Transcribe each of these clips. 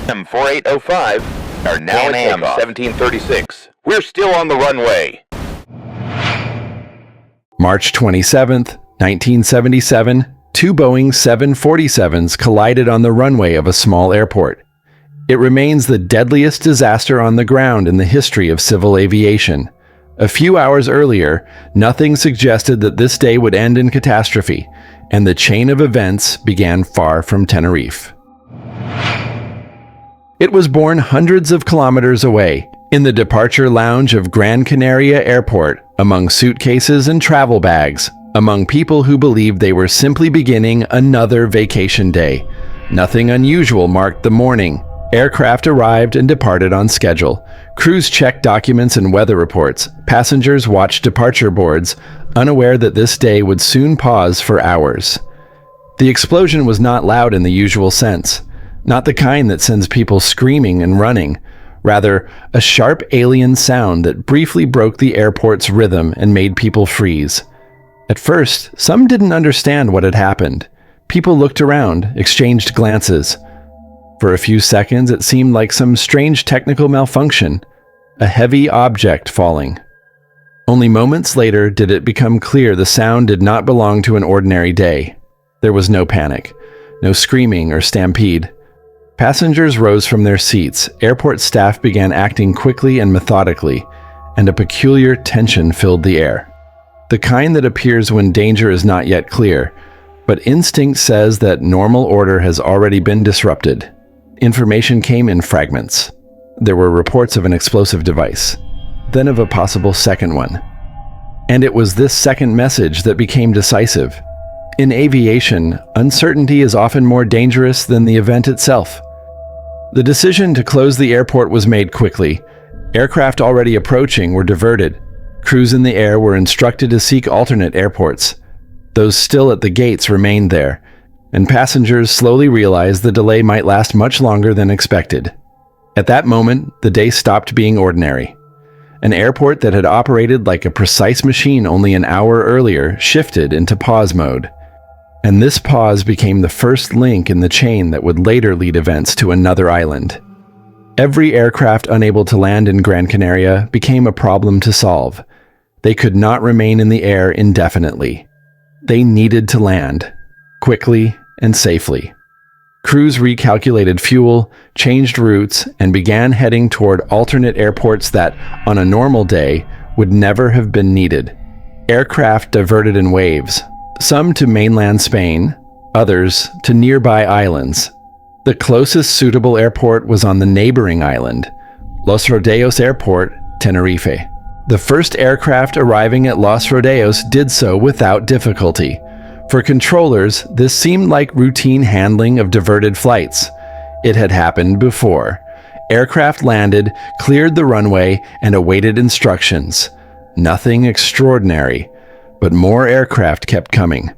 M4805 are now at takeoff. 1736. We're still on the runway. March 27th, 1977, two Boeing 747s collided on the runway of a small airport. It remains the deadliest disaster on the ground in the history of civil aviation. A few hours earlier, nothing suggested that this day would end in catastrophe, and the chain of events began far from Tenerife. It was born hundreds of kilometers away, in the departure lounge of Gran Canaria Airport, among suitcases and travel bags, among people who believed they were simply beginning another vacation day. Nothing unusual marked the morning. Aircraft arrived and departed on schedule. Crews checked documents and weather reports. Passengers watched departure boards, unaware that this day would soon pause for hours. The explosion was not loud in the usual sense, not the kind that sends people screaming and running. Rather, a sharp alien sound that briefly broke the airport's rhythm and made people freeze. At first, some didn't understand what had happened. People looked around, exchanged glances. For a few seconds, it seemed like some strange technical malfunction, a heavy object falling. Only moments later did it become clear the sound did not belong to an ordinary day. There was no panic, no screaming or stampede. Passengers rose from their seats, airport staff began acting quickly and methodically, and a peculiar tension filled the air. The kind that appears when danger is not yet clear, but instinct says that normal order has already been disrupted. Information came in fragments. There were reports of an explosive device, then of a possible second one. And it was this second message that became decisive. In aviation, uncertainty is often more dangerous than the event itself. The decision to close the airport was made quickly. Aircraft already approaching were diverted. Crews in the air were instructed to seek alternate airports. Those still at the gates remained there, and passengers slowly realized the delay might last much longer than expected. At that moment, the day stopped being ordinary. An airport that had operated like a precise machine only an hour earlier shifted into pause mode. And this pause became the first link in the chain that would later lead events to another island. Every aircraft unable to land in Gran Canaria became a problem to solve. They could not remain in the air indefinitely. They needed to land, quickly and safely. Crews recalculated fuel, changed routes, and began heading toward alternate airports that, on a normal day, would never have been needed. Aircraft diverted in waves, some to mainland Spain, others to nearby islands. The closest suitable airport was on the neighboring island, Los Rodeos Airport, Tenerife. The first aircraft arriving at Los Rodeos did so without difficulty. For controllers, this seemed like routine handling of diverted flights. It had happened before. Aircraft landed, cleared the runway, and awaited instructions. Nothing extraordinary, but more aircraft kept coming,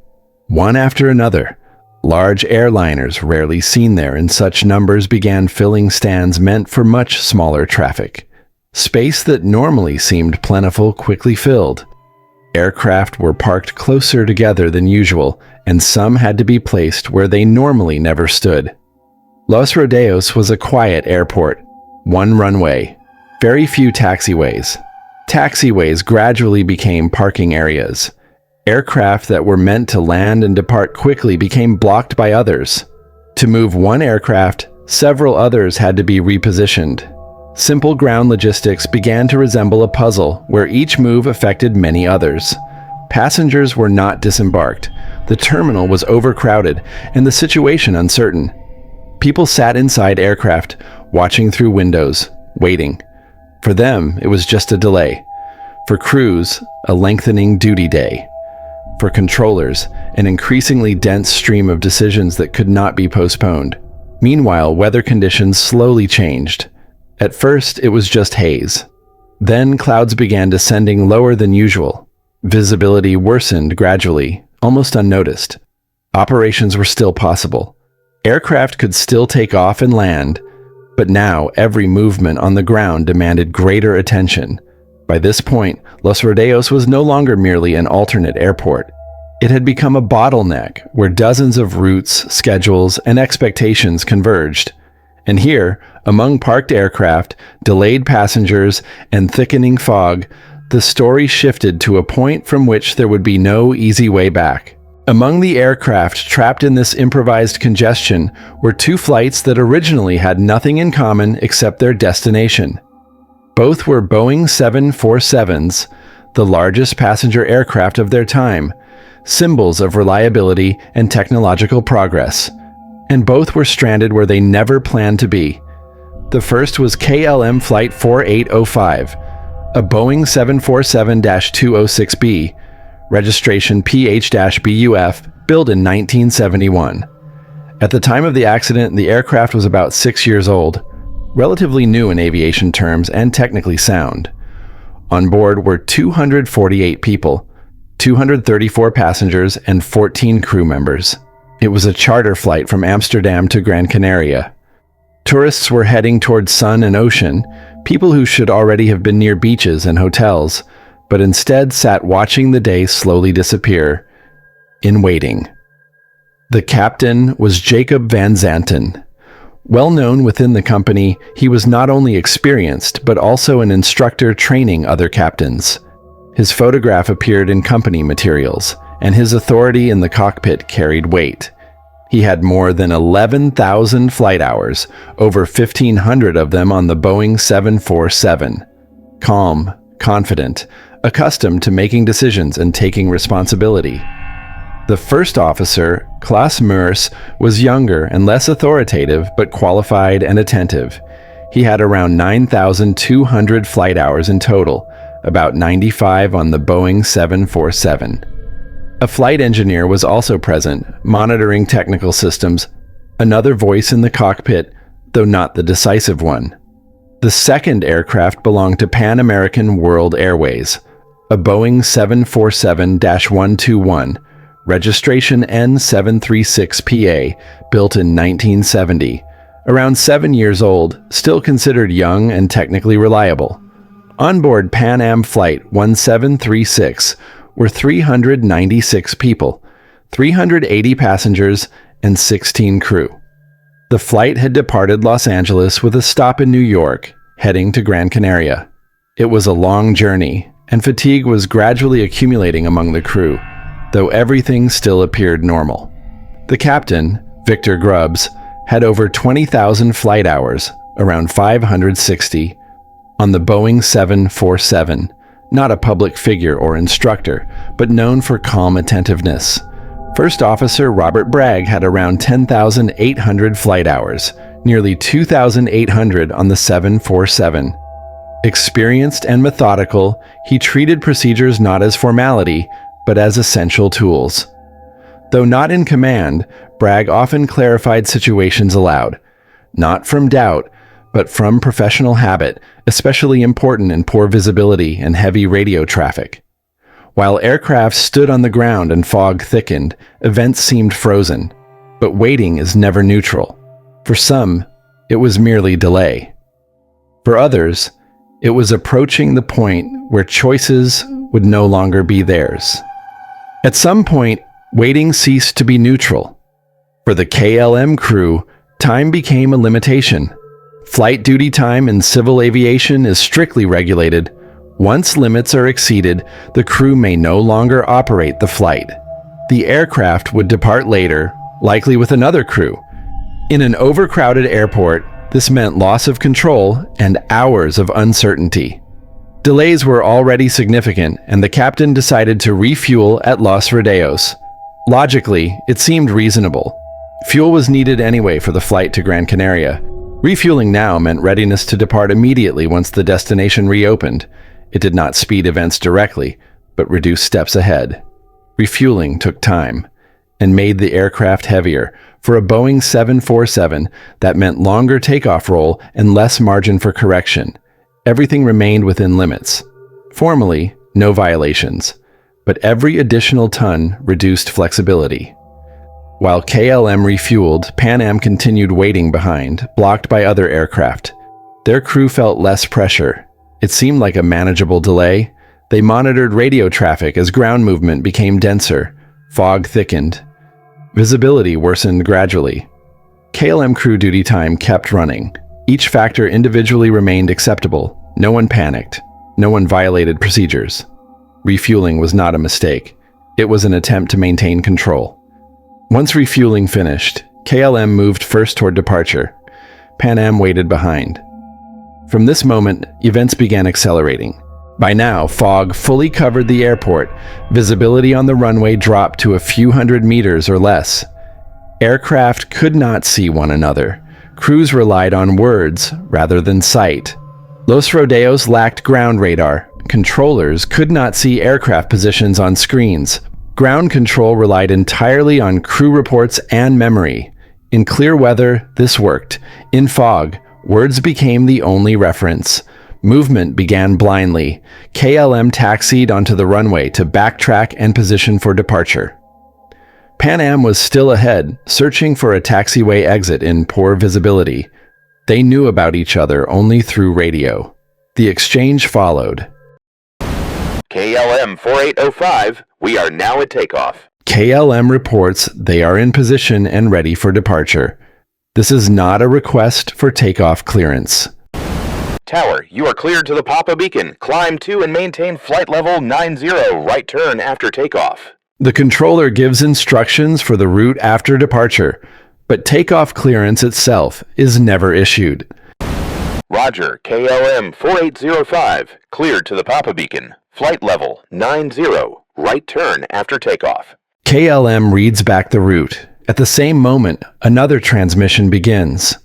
one after another. Large airliners, rarely seen there in such numbers, began filling stands meant for much smaller traffic. Space that normally seemed plentiful quickly filled. Aircraft were parked closer together than usual, and some had to be placed where they normally never stood. Los Rodeos was a quiet airport. One runway. Very few taxiways. Taxiways gradually became parking areas. Aircraft that were meant to land and depart quickly became blocked by others. To move one aircraft, several others had to be repositioned. Simple ground logistics began to resemble a puzzle where each move affected many others. Passengers were not disembarked. The terminal was overcrowded and the situation uncertain. People sat inside aircraft, watching through windows, waiting. For them, it was just a delay. For crews, a lengthening duty day. For controllers, an increasingly dense stream of decisions that could not be postponed. Meanwhile, weather conditions slowly changed. At first, it was just haze. Then clouds began descending lower than usual. Visibility worsened gradually, almost unnoticed. Operations were still possible. Aircraft could still take off and land, but now every movement on the ground demanded greater attention. By this point, Los Rodeos was no longer merely an alternate airport. It had become a bottleneck where dozens of routes, schedules, and expectations converged. And here, among parked aircraft, delayed passengers, and thickening fog, the story shifted to a point from which there would be no easy way back. Among the aircraft trapped in this improvised congestion were two flights that originally had nothing in common except their destination. Both were Boeing 747s, the largest passenger aircraft of their time, symbols of reliability and technological progress. And both were stranded where they never planned to be. The first was KLM Flight 4805, a Boeing 747-206B, registration PH-BUF, built in 1971. At the time of the accident, the aircraft was about 6 years old, relatively new in aviation terms and technically sound. On board were 248 people, 234 passengers, and 14 crew members. It was a charter flight from Amsterdam to Gran Canaria. Tourists were heading towards sun and ocean, people who should already have been near beaches and hotels, but instead sat watching the day slowly disappear, in waiting. The captain was Jacob Van Zanten. Well known within the company, he was not only experienced, but also an instructor training other captains. His photograph appeared in company materials, and his authority in the cockpit carried weight. He had more than 11,000 flight hours, over 1,500 of them on the Boeing 747. Calm, confident, accustomed to making decisions and taking responsibility. The first officer, Klaus Meurs, was younger and less authoritative, but qualified and attentive. He had around 9,200 flight hours in total, about 95 on the Boeing 747. A flight engineer was also present, monitoring technical systems, another voice in the cockpit, though not the decisive one. The second aircraft belonged to Pan American World Airways, a Boeing 747-121, registration N736PA, built in 1970. Around 7 years old, still considered young and technically reliable. On board Pan Am Flight 1736 were 396 people, 380 passengers, and 16 crew. The flight had departed Los Angeles with a stop in New York, heading to Gran Canaria. It was a long journey, and fatigue was gradually accumulating among the crew, though everything still appeared normal. The captain, Victor Grubbs, had over 20,000 flight hours, around 560, on the Boeing 747, not a public figure or instructor, but known for calm attentiveness. First Officer Robert Bragg had around 10,800 flight hours, nearly 2,800 on the 747. Experienced and methodical, he treated procedures not as formality, but as essential tools. Though not in command, Bragg often clarified situations aloud, not from doubt, but from professional habit, especially important in poor visibility and heavy radio traffic. While aircraft stood on the ground and fog thickened, events seemed frozen. But waiting is never neutral. For some, it was merely delay. For others, it was approaching the point where choices would no longer be theirs. At some point, waiting ceased to be neutral. For the KLM crew, time became a limitation. Flight duty time in civil aviation is strictly regulated. Once limits are exceeded, the crew may no longer operate the flight. The aircraft would depart later, likely with another crew. In an overcrowded airport, this meant loss of control and hours of uncertainty. Delays were already significant, and the captain decided to refuel at Los Rodeos. Logically, it seemed reasonable. Fuel was needed anyway for the flight to Gran Canaria. Refueling now meant readiness to depart immediately once the destination reopened. It did not speed events directly, but reduced steps ahead. Refueling took time, and made the aircraft heavier. For a Boeing 747, that meant longer takeoff roll and less margin for correction. Everything remained within limits. Formally, no violations, but every additional ton reduced flexibility. While KLM refueled, Pan Am continued waiting behind, blocked by other aircraft. Their crew felt less pressure. It seemed like a manageable delay. They monitored radio traffic as ground movement became denser. Fog thickened. Visibility worsened gradually. KLM crew duty time kept running. Each factor individually remained acceptable. No one panicked. No one violated procedures. Refueling was not a mistake. It was an attempt to maintain control. Once refueling finished, KLM moved first toward departure. Pan Am waited behind. From this moment, events began accelerating. By now, fog fully covered the airport. Visibility on the runway dropped to a few hundred meters or less. Aircraft could not see one another. Crews relied on words rather than sight. Los Rodeos lacked ground radar. Controllers could not see aircraft positions on screens. Ground control relied entirely on crew reports and memory. In clear weather, this worked. In fog, words became the only reference. Movement began blindly. KLM taxied onto the runway to backtrack and position for departure. Pan Am was still ahead, searching for a taxiway exit in poor visibility. They knew about each other only through radio. The exchange followed. KLM 4805, we are now at takeoff. KLM reports they are in position and ready for departure. This is not a request for takeoff clearance. Tower, you are cleared to the Papa Beacon. Climb to and maintain flight level 90, right turn after takeoff. The controller gives instructions for the route after departure, but takeoff clearance itself is never issued. Roger, KLM 4805, cleared to the Papa Beacon. Flight level 90, right turn after takeoff. KLM reads back the route. At the same moment, another transmission begins.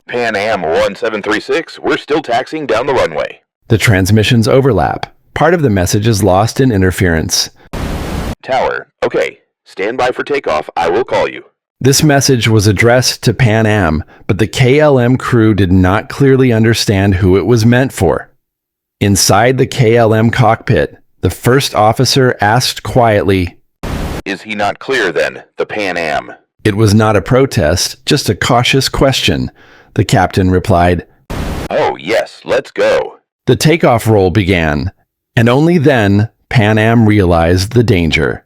Pan Am 1736, we're still taxiing down the runway. The transmissions overlap. Part of the message is lost in interference. Tower, okay, stand by for takeoff, I will call you. This message was addressed to Pan Am, but the KLM crew did not clearly understand who it was meant for. Inside the KLM cockpit, the first officer asked quietly, "Is he not clear then, the Pan Am?" It was not a protest, just a cautious question. The captain replied, "Oh yes, let's go." The takeoff roll began, and only then Pan Am realized the danger.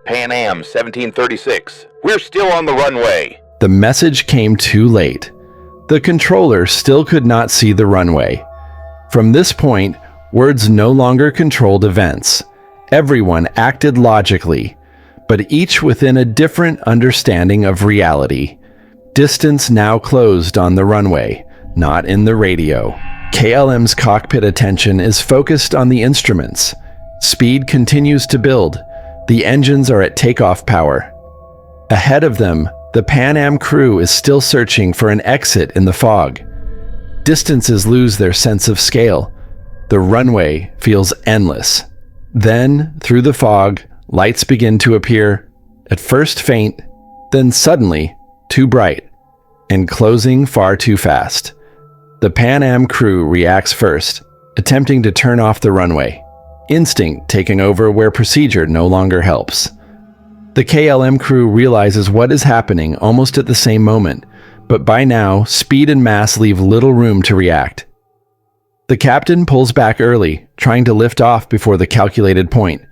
Pan Am 1736, we're still on the runway. The message came too late. The controller still could not see the runway. From this point, words no longer controlled events. Everyone acted logically, but each within a different understanding of reality. Distance now closed on the runway, not in the radio. KLM's cockpit attention is focused on the instruments. Speed continues to build. The engines are at takeoff power. Ahead of them, the Pan Am crew is still searching for an exit in the fog. Distances lose their sense of scale. The runway feels endless. Then, through the fog, lights begin to appear, at first faint, then suddenly too bright, and closing far too fast. The Pan Am crew reacts first, attempting to turn off the runway, instinct taking over where procedure no longer helps. The KLM crew realizes what is happening almost at the same moment, but by now, speed and mass leave little room to react. The captain pulls back early, trying to lift off before the calculated point.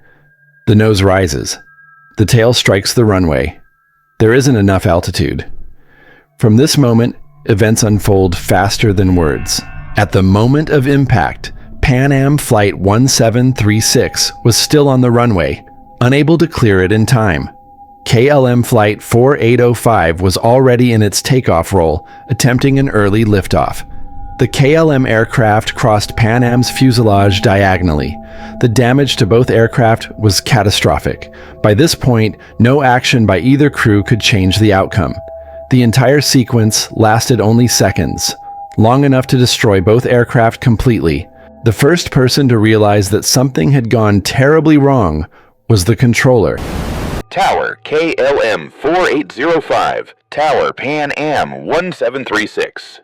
The nose rises. The tail strikes the runway. There isn't enough altitude. From this moment, events unfold faster than words. At the moment of impact, Pan Am Flight 1736 was still on the runway, unable to clear it in time. KLM Flight 4805 was already in its takeoff roll, attempting an early liftoff. The KLM aircraft crossed Pan Am's fuselage diagonally. The damage to both aircraft was catastrophic. By this point, no action by either crew could change the outcome. The entire sequence lasted only seconds, long enough to destroy both aircraft completely. The first person to realize that something had gone terribly wrong was the controller. Tower, KLM 4805, Tower, Pan Am 1736.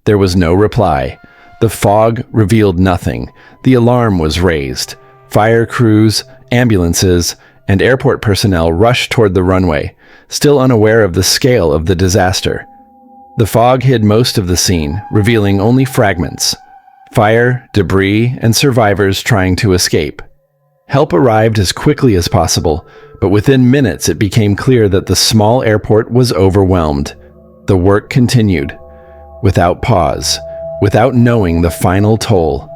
There was no reply. The fog revealed nothing. The alarm was raised. Fire crews, ambulances, and airport personnel rushed toward the runway, still unaware of the scale of the disaster. The fog hid most of the scene, revealing only fragments. Fire, debris, and survivors trying to escape. Help arrived as quickly as possible, but within minutes it became clear that the small airport was overwhelmed. The work continued, without pause, without knowing the final toll.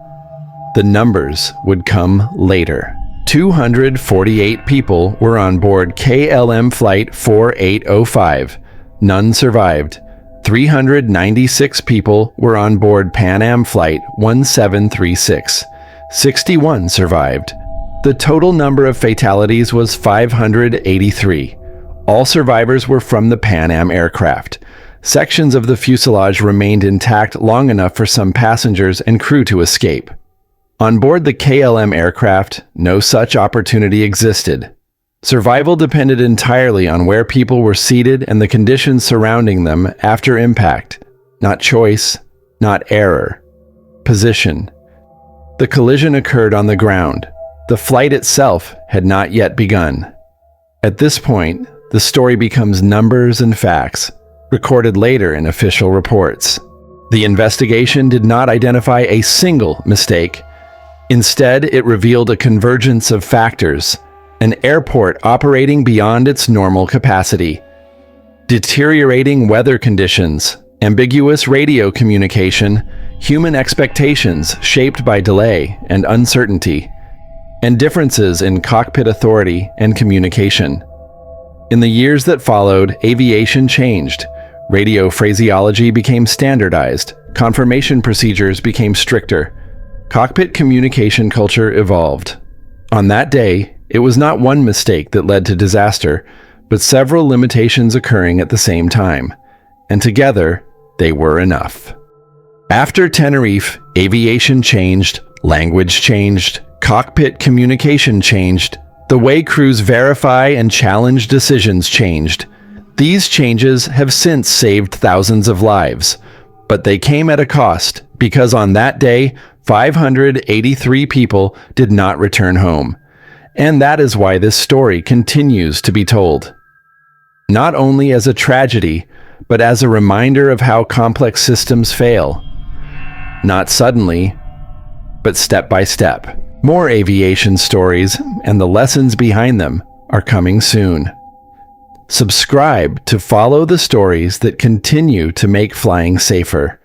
The numbers would come later. 248 people were on board KLM Flight 4805. None survived. 396 people were on board Pan Am Flight 1736. 61 survived. The total number of fatalities was 583. All survivors were from the Pan Am aircraft. Sections of the fuselage remained intact long enough for some passengers and crew to escape. On board the KLM aircraft, no such opportunity existed. Survival depended entirely on where people were seated and the conditions surrounding them after impact. Not choice, not error. Position. The collision occurred on the ground. The flight itself had not yet begun. At this point, the story becomes numbers and facts, recorded later in official reports. The investigation did not identify a single mistake. Instead, it revealed a convergence of factors, an airport operating beyond its normal capacity, deteriorating weather conditions, ambiguous radio communication, human expectations shaped by delay and uncertainty, and differences in cockpit authority and communication. In the years that followed, aviation changed. Radio phraseology became standardized, confirmation procedures became stricter. Cockpit communication culture evolved. On that day, it was not one mistake that led to disaster, but several limitations occurring at the same time, and together, they were enough. After Tenerife, aviation changed, language changed, cockpit communication changed, the way crews verify and challenge decisions changed. These changes have since saved thousands of lives, but they came at a cost because on that day, 583 people did not return home. And that is why this story continues to be told. Not only as a tragedy, but as a reminder of how complex systems fail. Not suddenly, but step by step. More aviation stories and the lessons behind them are coming soon. Subscribe to follow the stories that continue to make flying safer.